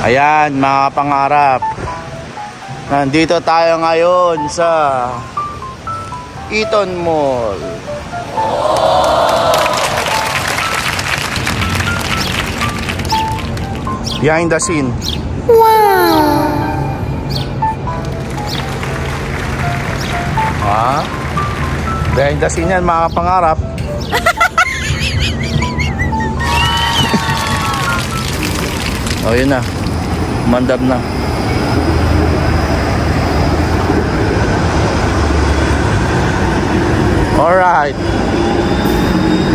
Ayan mga pangarap, nandito tayo ngayon sa Eton Mall. Behind the scene. Wow! Behind the scene yan mga pangarap. Oh, yun na. Mandab na. Alright.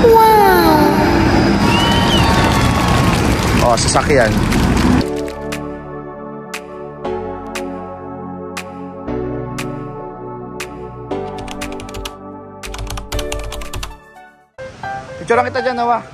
Wow. Oh, sasakyan. Picturean kita dyan, Nawa.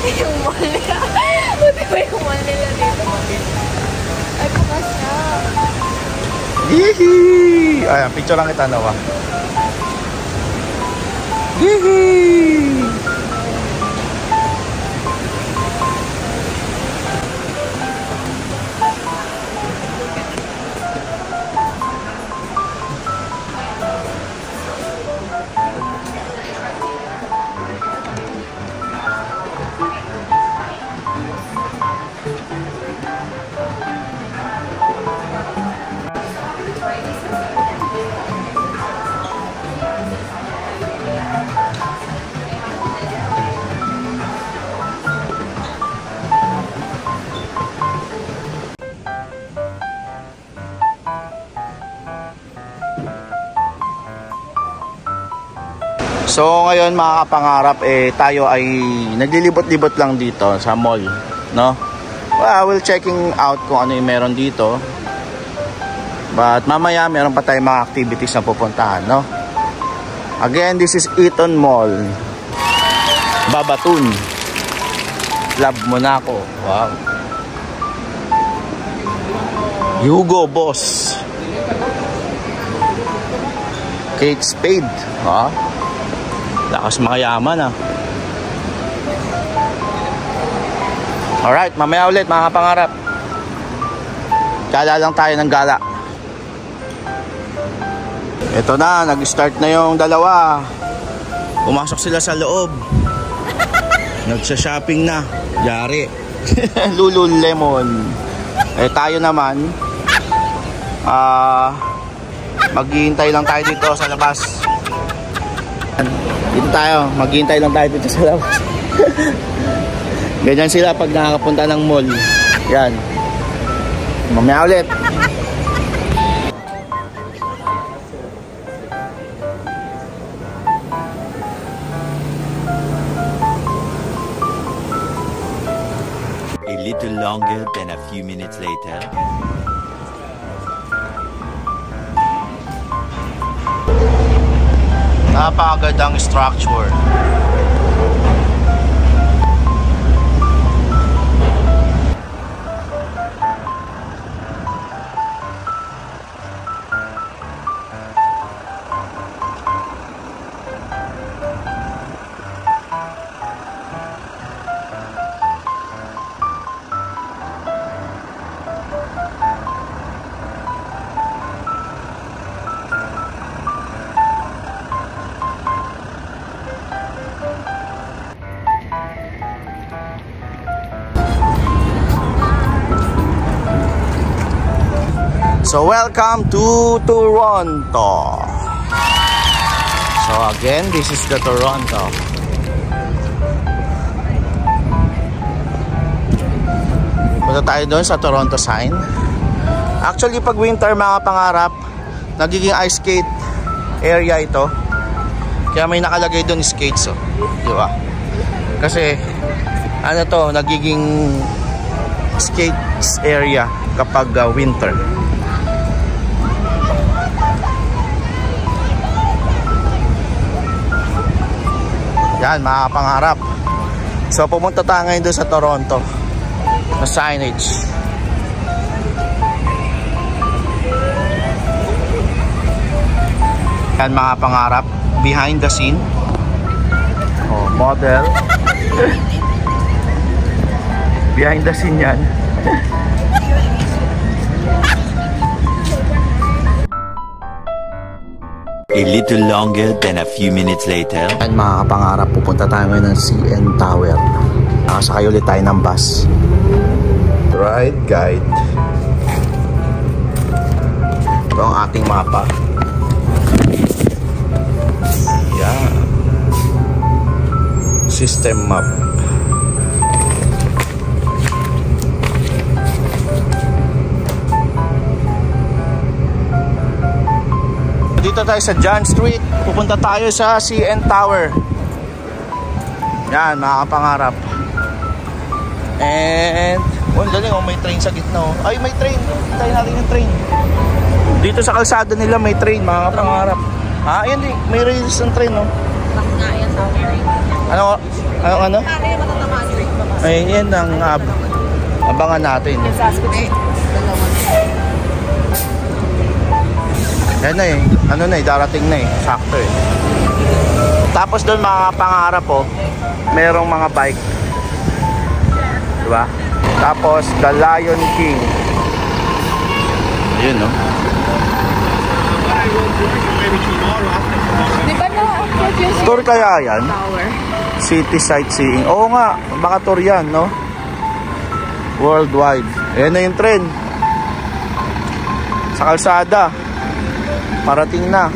Yung mall nila. Buti ba yung mall nila dito? Ay, bukas na. Yee! Ayan, picture lang kita, Nawa. Yee! So ngayon mga kapangarap, tayo ay naglilibot-libot lang dito sa mall, no? Well, we'll checking out kung ano yung meron dito. But mamaya meron pa tayong mga activities na pupuntahan, no? Again, this is Eton Mall, Babatun, Club Monaco. Wow. Hugo Boss, Kate Spade. Lakas makayaman, Alright, mamaya ulit mga kapangarap. Gala lang tayo ng gala. Ito na, nag-start na yung dalawa. Pumasok sila sa loob. Nagsha-shopping na. Yari. Lululemon. Tayo naman, maghihintay lang tayo dito sa labas. Dito tayo, maghihintay lang tayo dito sa labas. Ganyan sila pag nakakapunta ng mall. Yan. Mamaya ulit. A little longer than a few minutes later. Napakagandang structure. So welcome to Toronto. So again, this is the Toronto. Punta tayo doon sa Toronto sign. Actually pag winter mga pangarap, nagiging ice skate area ito. Kaya may nakalagay doon skates, di ba? Kasi ano to, nagiging skates area. kapag winter. Yan, mga pangarap. So pumunta tayo ngayon doon sa Toronto na signage. Yan, mga pangarap, behind the scene. Oh, model. Behind the scene yan. A little longer than a few minutes later. Yan, mga kapangarap, pupunta tayo ngayon ng CN Tower. Nakasakay ulit tayo ng bus. Ride guide. Ito ang ating mapa. Yan. System map. Dito tayo sa John Street. Pupunta tayo sa CN Tower. Yan, mga kapangarap. And ang galing, may train sa gitna. Ay, may train. Tayo natin yung train. Dito sa kalsada nila may train, mga kapangarap. Yan, may rails ng train. Ano? Ay, yan ang abangan natin. Yan na darating na sakto Tapos doon, mga pangarap merong mga bike, diba? Tapos The Lion King, ayun Diba na tour kaya yan? City sightseeing, oo nga, baka tour yan, no? Worldwide. Ayan na yung trend sa kalsada. Parating na.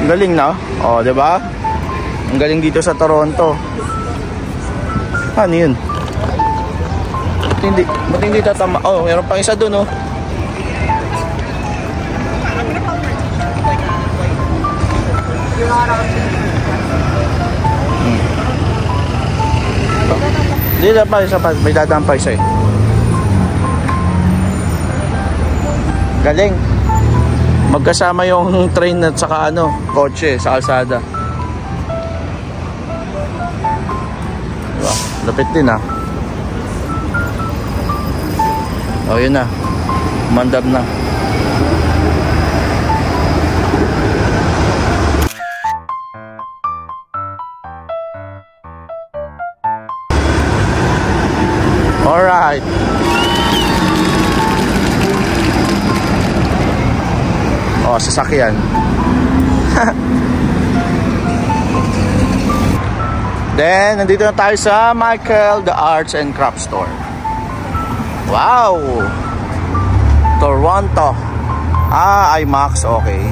Ang galing na. Di ba? Ang galing dito sa Toronto. Ano yun? Ba't hindi tatama? Meron pang isa doon, Dito pa isa pa. May dadaan pa isa Galing. Magkasama yung train at saka kotse sa kalsada. Diba? Lapit din yun na. Mandab na. Alright. Sasakyan. Then, nandito na tayo sa Michael, the Arts and Crafts Store. Wow! Toronto. IMAX, okay.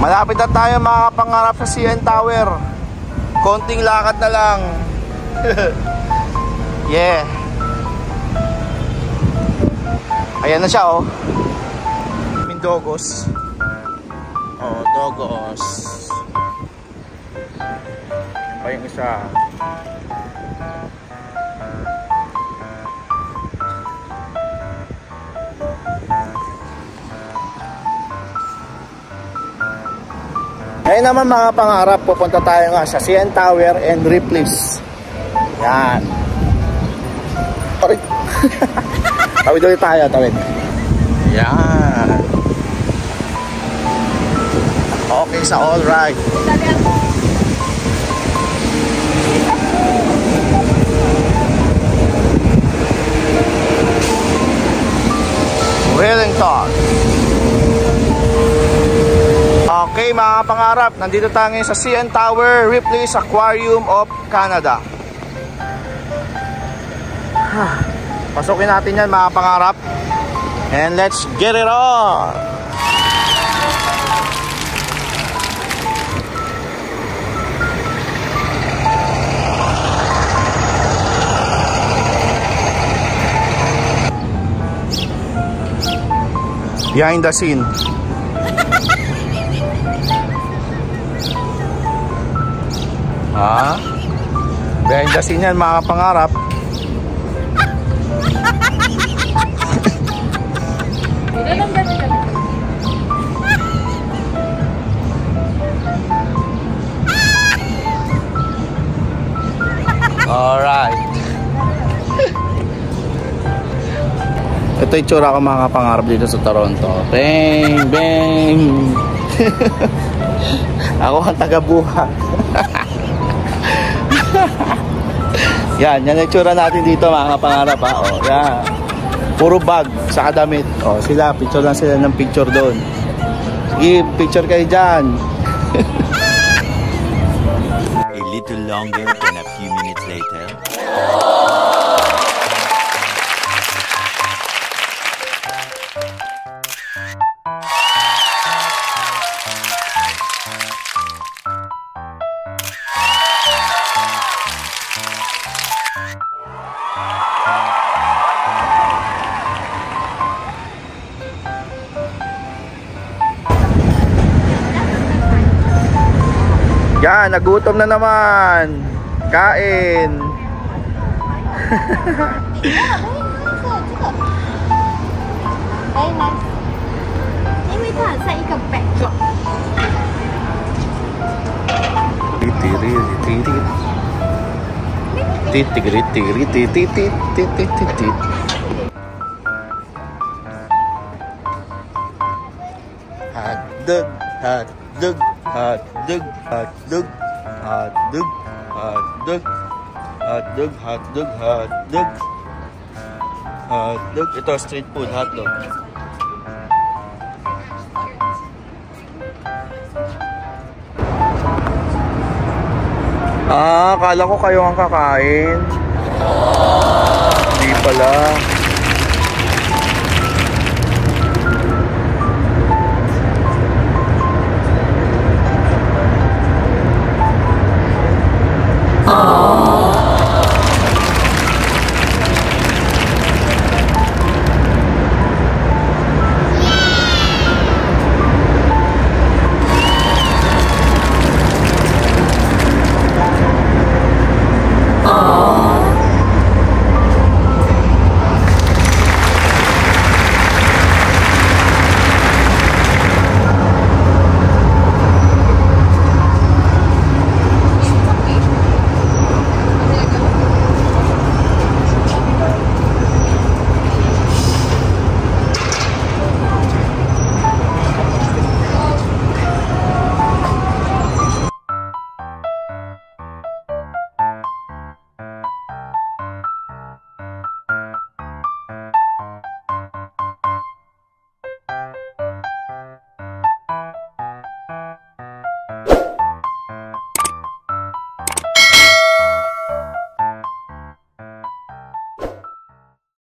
Malapit na tayo, mga pangarap, sa CN Tower. Konting lakad na lang. Yeah. Ayan na siya, Mindogos. Dogos. Pa yung isa. Ngayon naman, mga pangarap, pupunta tayo nga sa CN Tower and Ripley's. Yan. Tawid ulit tayo, tawid. Yan. Okay sa all right. Wellington. Okay, mga pangarap, nandito tayo sa CN Tower, Ripley's Aquarium of Canada. Pasukin natin yan, mga pangarap. And let's get it on! Behind the scene. Ha? Behind the scene yan mga kapangarap. Alright. Ito yung tsura ko mga kapangarap dito sa Toronto. Bang! Bang! Ako ang taga-buhat. Yan yung tsura natin dito mga kapangarap ha. O, yan. Puro bag sa kadamit. O, sila, picture lang sila ng picture doon. Sige, picture kayo dyan. A little longer than a few minutes later. Yan, nagutom na naman. Kain. Hotdog, hotdog, hotdog, hotdog, hotdog, hotdog, hotdog, hotdog, hotdog, hotdog. Ito street food, hotdog. Ah, akala ko kayo ang kakain.